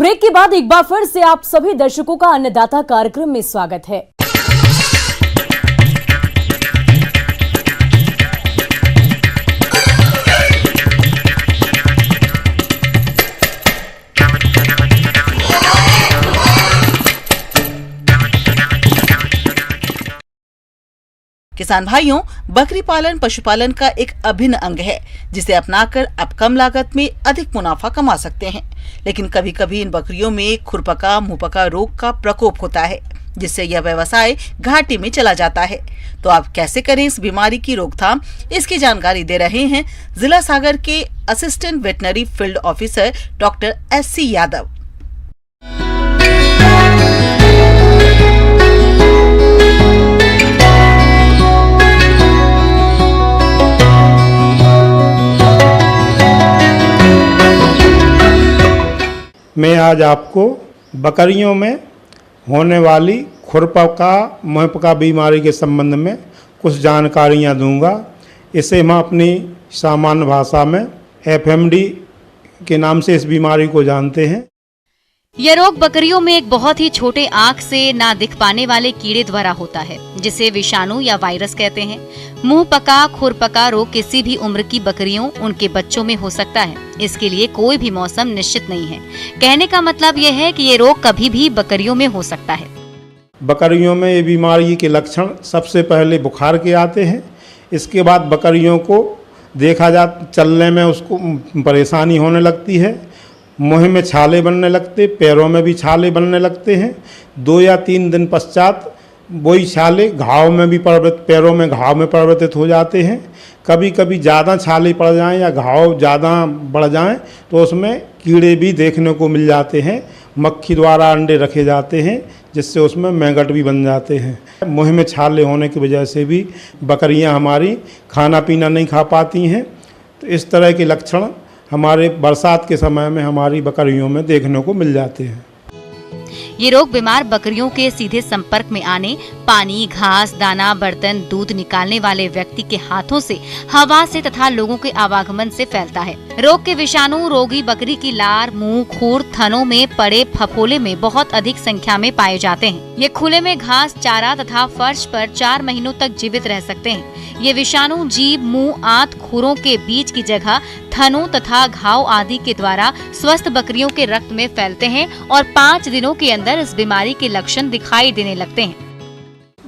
Break के बाद एक बार फिर से आप सभी दर्शकों का अन्नदाता कार्यक्रम में स्वागत है। किसान भाइयों, बकरी पालन पशुपालन का एक अभिन्न अंग है जिसे अपनाकर आप कम लागत में अधिक मुनाफा कमा सकते हैं। लेकिन कभी कभी इन बकरियों में खुरपका मुंहपका रोग का प्रकोप होता है, जिससे यह व्यवसाय घाटे में चला जाता है। तो आप कैसे करें इस बीमारी की रोकथाम, इसकी जानकारी दे रहे हैं जिला सागर के assistant veterinary field officer doctor SC Yadav. मैं आज आपको बकरियों में होने वाली खुरपका मुंहपका बीमारी के संबंध में कुछ जानकारियां दूंगा। इसे हम अपनी सामान्य भाषा में FMD के नाम से इस बीमारी को जानते हैं। यह रोग बकरियों में एक बहुत ही छोटे आँख से ना दिख पाने वाले कीड़े द्वारा होता है, जिसे विषाणु या वायरस कहते हैं। मुंह पका खुरपका रोग किसी भी उम्र की बकरियों उनके बच्चों में हो सकता है। इसके लिए कोई भी मौसम निश्चित नहीं है। कहने का मतलब यह है कि ये रोग कभी भी बकरियों में हो सकता है। बकरियों में ये बीमारी के लक्षण सबसे पहले बुखार के आते हैं। इसके बाद बकरियों को देखा जा चलने में उसको परेशानी होने लगती है। मुँह में छाले बनने लगते, पैरों में भी छाले बनने लगते हैं। 2 या 3 दिन पश्चात वही छाले घाव में भी पैरों में घाव में परिवर्तित हो जाते हैं। कभी कभी ज़्यादा छाले पड़ जाएं या घाव ज़्यादा बढ़ जाएं तो उसमें कीड़े भी देखने को मिल जाते हैं। मक्खी द्वारा अंडे रखे जाते हैं, जिससे उसमें मैगट भी बन जाते हैं। मुँह में छाले होने की वजह से भी बकरियां हमारी खाना पीना नहीं खा पाती हैं। तो इस तरह के लक्षण हमारे बरसात के समय में हमारी बकरियों में देखने को मिल जाते हैं। ये रोग बीमार बकरियों के सीधे संपर्क में आने, पानी, घास, दाना, बर्तन, दूध निकालने वाले व्यक्ति के हाथों से, हवा से तथा लोगों के आवागमन से फैलता है। रोग के विषाणु रोगी बकरी की लार, मुंह, खुर, थनों में पड़े फफोले में बहुत अधिक संख्या में पाए जाते हैं। ये खुले में घास, चारा तथा फर्श पर 4 महीनों तक जीवित रह सकते हैं। ये विषाणु जीभ, मुंह, आंत, खुरों के बीच की जगह, थनों तथा घाव आदि के द्वारा स्वस्थ बकरियों के रक्त में फैलते हैं और 5 दिनों के अंदर इस बीमारी के लक्षण दिखाई देने लगते हैं।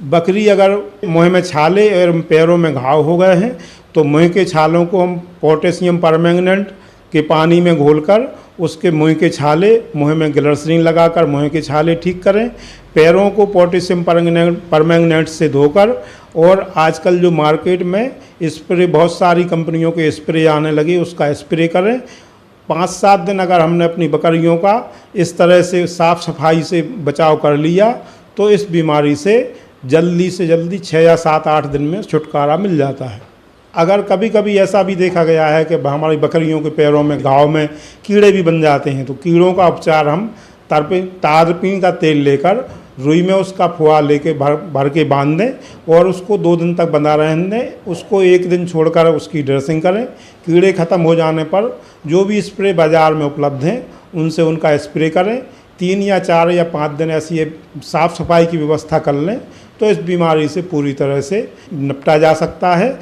बकरी अगर मुंह में छाले और पैरों में घाव हो गए हैं तो मुंह के छालों को हम पोटेशियम परमैंगनेट के पानी में घोलकर उसके मुंह के छाले मुंह में ग्लिसरीन लगाकर मुंह के छाले ठीक करें। पैरों को पोटेशियम परमैंगनेट से धोकर, और आजकल जो मार्केट में स्प्रे बहुत सारी कंपनियों के स्प्रे आने लगे, उसका स्प्रे करें। 5-7 दिन अगर हमने अपनी बकरियों का इस तरह से साफ़ सफाई से बचाव कर लिया तो इस बीमारी से जल्दी 6 या 7-8 दिन में छुटकारा मिल जाता है। अगर कभी कभी ऐसा भी देखा गया है कि हमारी बकरियों के पैरों में घाव में कीड़े भी बन जाते हैं, तो कीड़ों का उपचार हम तारपीन का तेल लेकर रुई में उसका फुआ लेके भर के बांध दें और उसको 2 दिन तक बंधा रहने दें। उसको 1 दिन छोड़कर उसकी ड्रेसिंग करें। कीड़े ख़त्म हो जाने पर जो भी स्प्रे बाज़ार में उपलब्ध हैं उनसे उनका स्प्रे करें। 3 या 4 या 5 दिन ऐसी साफ़ सफाई की व्यवस्था कर लें तो इस बीमारी से पूरी तरह से निपटा जा सकता है।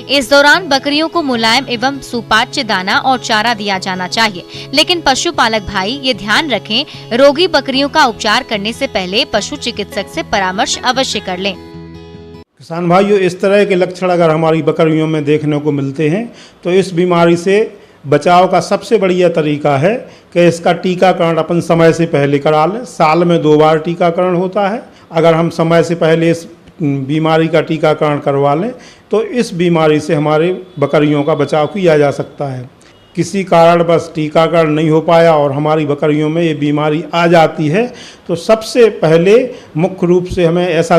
इस दौरान बकरियों को मुलायम एवं सुपाच्य दाना और चारा दिया जाना चाहिए। लेकिन पशुपालक भाई ये ध्यान रखें, रोगी बकरियों का उपचार करने से पहले पशु चिकित्सक से परामर्श अवश्य कर लें। किसान भाइयों, इस तरह के लक्षण अगर हमारी बकरियों में देखने को मिलते हैं तो इस बीमारी से बचाव का सबसे बढ़िया तरीका है कि इसका टीकाकरण अपन समय से पहले करा लें। साल में 2 बार टीकाकरण होता है। अगर हम समय से पहले इस बीमारी का टीकाकरण करवा लें तो इस बीमारी से हमारे बकरियों का बचाव किया जा सकता है। किसी कारण बस टीकाकरण नहीं हो पाया और हमारी बकरियों में ये बीमारी आ जाती है तो सबसे पहले मुख्य रूप से हमें ऐसा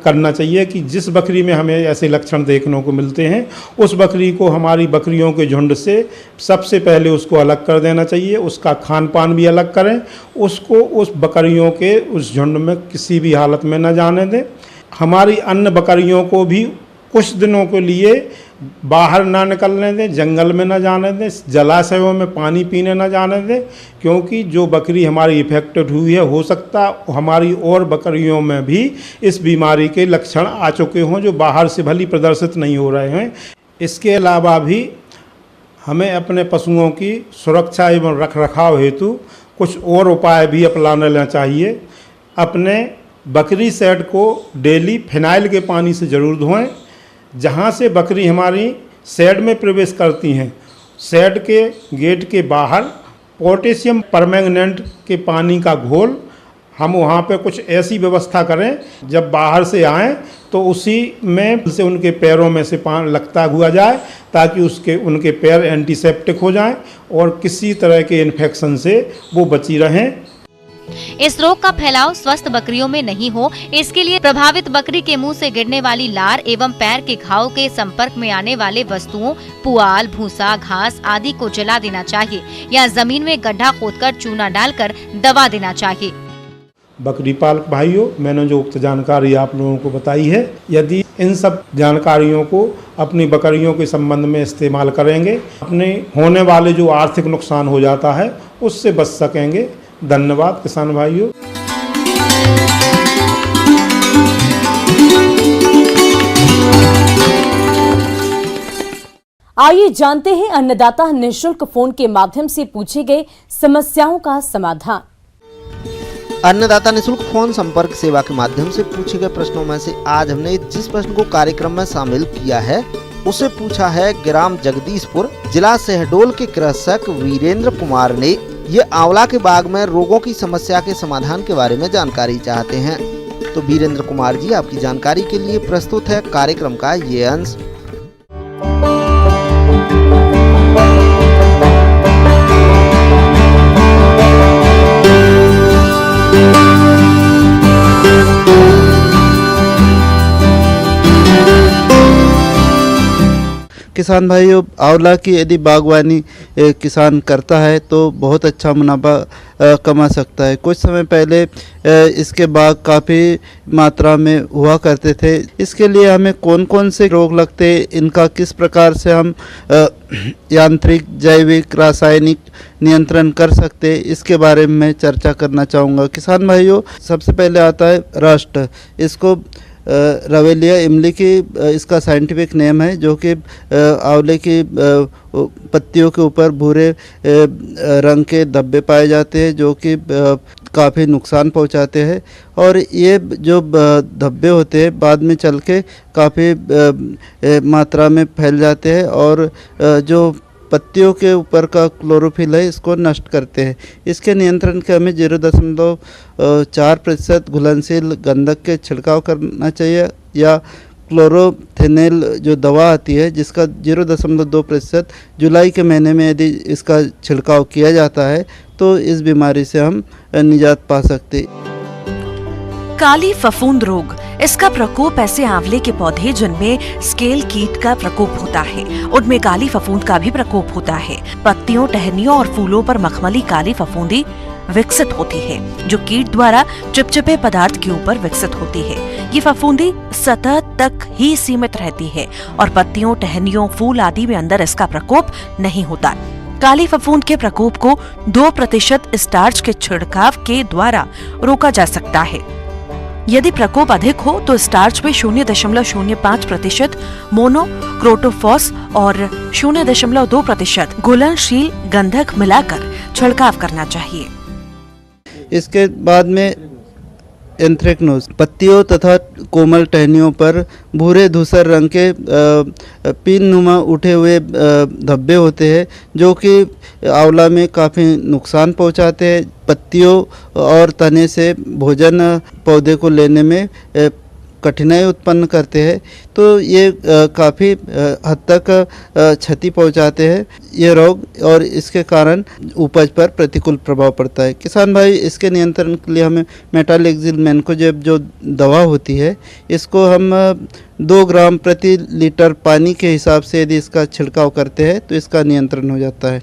करना चाहिए कि जिस बकरी में हमें ऐसे लक्षण देखने को मिलते हैं उस बकरी को हमारी बकरियों के झुंड से सबसे पहले उसको अलग कर देना चाहिए। उसका खान पान भी अलग करें। उसको उस बकरियों के उस झुंड में किसी भी हालत में न जाने दें। हमारी अन्य बकरियों को भी कुछ दिनों के लिए बाहर ना निकलने दें, जंगल में ना जाने दें, जलाशयों में पानी पीने ना जाने दें, क्योंकि जो बकरी हमारी इफेक्टेड हुई है हो सकता हमारी और बकरियों में भी इस बीमारी के लक्षण आ चुके हों जो बाहर से भली प्रदर्शित नहीं हो रहे हैं। इसके अलावा भी हमें अपने पशुओं की सुरक्षा एवं रखरखाव हेतु कुछ और उपाय भी अपना लेना चाहिए। अपने बकरी शेड को डेली फिनाइल के पानी से ज़रूर धोएं। जहाँ से बकरी हमारी शेड में प्रवेश करती हैं, शेड के गेट के बाहर पोटेशियम परमैंगनेट के पानी का घोल हम वहाँ पे कुछ ऐसी व्यवस्था करें, जब बाहर से आएँ तो उसी में से उनके पैरों में से पानी लगता हुआ जाए, ताकि उनके पैर एंटीसेप्टिक हो जाएं और किसी तरह के इन्फेक्शन से वो बची रहें। इस रोग का फैलाव स्वस्थ बकरियों में नहीं हो, इसके लिए प्रभावित बकरी के मुंह से गिरने वाली लार एवं पैर के घाव के संपर्क में आने वाले वस्तुओं, पुआल, भूसा, घास आदि को जला देना चाहिए या जमीन में गड्ढा खोदकर चूना डालकर दबा देना चाहिए। बकरी पालक भाइयों, मैंने जो उक्त जानकारी आप लोगों को बताई है, यदि इन सब जानकारियों को अपनी बकरियों के संबंध में इस्तेमाल करेंगे, अपने होने वाले जो आर्थिक नुकसान हो जाता है उससे बच सकेंगे। धन्यवाद किसान भाइयों। आइए जानते हैं अन्नदाता निःशुल्क फोन के माध्यम से पूछे गए समस्याओं का समाधान। अन्नदाता निःशुल्क फोन संपर्क सेवा के माध्यम से पूछे गए प्रश्नों में से आज हमने जिस प्रश्न को कार्यक्रम में शामिल किया है उसे पूछा है ग्राम जगदीशपुर, जिला शहडोल के कृषक वीरेंद्र कुमार ने। ये आंवला के बाग में रोगों की समस्या के समाधान के बारे में जानकारी चाहते हैं। तो वीरेंद्र कुमार जी, आपकी जानकारी के लिए प्रस्तुत है कार्यक्रम का ये अंश। किसान भाइयों, आंवला की यदि बागवानी किसान करता है तो बहुत अच्छा मुनाफा कमा सकता है। कुछ समय पहले इसके बाग काफ़ी मात्रा में हुआ करते थे। इसके लिए हमें कौन कौन से रोग लगते, इनका किस प्रकार से हम यांत्रिक, जैविक, रासायनिक नियंत्रण कर सकते, इसके बारे में मैं चर्चा करना चाहूँगा। किसान भाइयों, सबसे पहले आता है रस्ट। इसको रवेलिया इमली की इसका साइंटिफिक नेम है, जो कि आंवले की पत्तियों के ऊपर भूरे रंग के धब्बे पाए जाते हैं, जो कि काफ़ी नुकसान पहुंचाते हैं। और ये जो धब्बे होते हैं बाद में चल के काफ़ी मात्रा में फैल जाते हैं और जो पत्तियों के ऊपर का क्लोरोफिल है इसको नष्ट करते हैं। इसके नियंत्रण के हमें 0.4% घुलनशील गंधक के छिड़काव करना चाहिए, या क्लोरोथेनेल जो दवा आती है जिसका 0.2% जुलाई के महीने में यदि इसका छिड़काव किया जाता है तो इस बीमारी से हम निजात पा सकते। काली फफूंद रोग, इसका प्रकोप ऐसे आंवले के पौधे जिनमें स्केल कीट का प्रकोप होता है, उनमें काली फफूंद का भी प्रकोप होता है। पत्तियों, टहनियों और फूलों पर मखमली काली फफूंदी विकसित होती है, जो कीट द्वारा चिपचिपे पदार्थ के ऊपर विकसित होती है। ये फफूंदी सतह तक ही सीमित रहती है और पत्तियों, टहनियों, फूल आदि में अंदर इसका प्रकोप नहीं होता। काली फफूंद के प्रकोप को 2% स्टार्च के छिड़काव के द्वारा रोका जा सकता है। यदि प्रकोप अधिक हो तो स्टार्च में 0.05% मोनोक्रोटोफॉस और 0.2% घुलनशील गंधक मिलाकर छिड़काव करना चाहिए। इसके बाद में एंथ्रेक्नोज, पत्तियों तथा कोमल टहनियों पर भूरे धूसर रंग के पिन नुमा उठे हुए धब्बे होते हैं, जो कि आंवला में काफ़ी नुकसान पहुंचाते हैं। पत्तियों और तने से भोजन पौधे को लेने में कठिनाई उत्पन्न करते हैं, तो ये काफ़ी हद तक क्षति पहुंचाते हैं ये रोग, और इसके कारण उपज पर प्रतिकूल प्रभाव पड़ता है। किसान भाई, इसके नियंत्रण के लिए हमें मेटालेक्सिल मैनकोजेब जो दवा होती है, इसको हम 2 ग्राम प्रति लीटर पानी के हिसाब से यदि इसका छिड़काव करते हैं तो इसका नियंत्रण हो जाता है।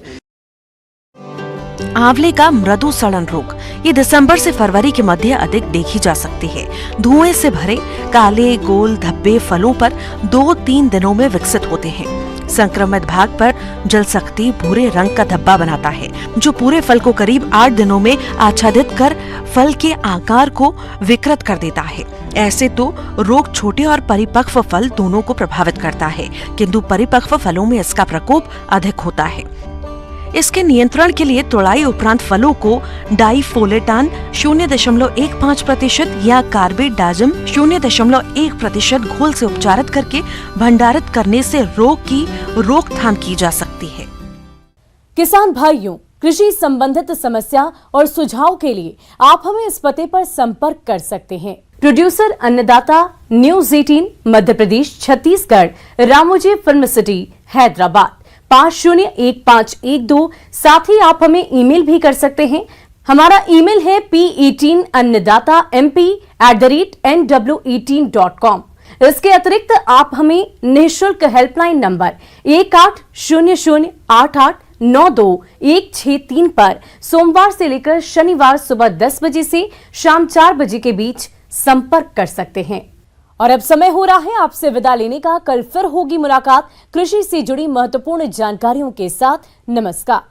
आंवले का मृदु सड़न रोग, ये दिसंबर से फरवरी के मध्य अधिक देखी जा सकती है। धुएं से भरे काले गोल धब्बे फलों पर 2-3 दिनों में विकसित होते हैं। संक्रमित भाग पर जल सकती भूरे रंग का धब्बा बनाता है, जो पूरे फल को करीब 8 दिनों में आच्छादित कर फल के आकार को विकृत कर देता है। ऐसे तो रोग छोटे और परिपक्व फल दोनों को प्रभावित करता है, किंतु परिपक्व फलों में इसका प्रकोप अधिक होता है। इसके नियंत्रण के लिए तोड़ाई उपरांत फलों को डाइफोलेटान 0.15% या कार्बेडाजिम 0.1% घोल से उपचारित करके भंडारित करने से रोग की रोकथाम की जा सकती है। किसान भाइयों, कृषि संबंधित समस्या और सुझाव के लिए आप हमें इस पते पर संपर्क कर सकते हैं। प्रोड्यूसर अन्नदाता, news 18, Madhya Pradesh, Chhattisgarh, Ramoji film city, Hyderabad 501512। साथ ही आप हमें ईमेल भी कर सकते हैं। हमारा ईमेल है p18annadatamp@nw18.com। इसके अतिरिक्त आप हमें निःशुल्क हेल्पलाइन नंबर 180088921663 पर सोमवार से लेकर शनिवार सुबह 10 बजे से शाम 4 बजे के बीच संपर्क कर सकते हैं। और अब समय हो रहा है आपसे विदा लेने का। कल फिर होगी मुलाकात कृषि से जुड़ी महत्वपूर्ण जानकारियों के साथ। नमस्कार।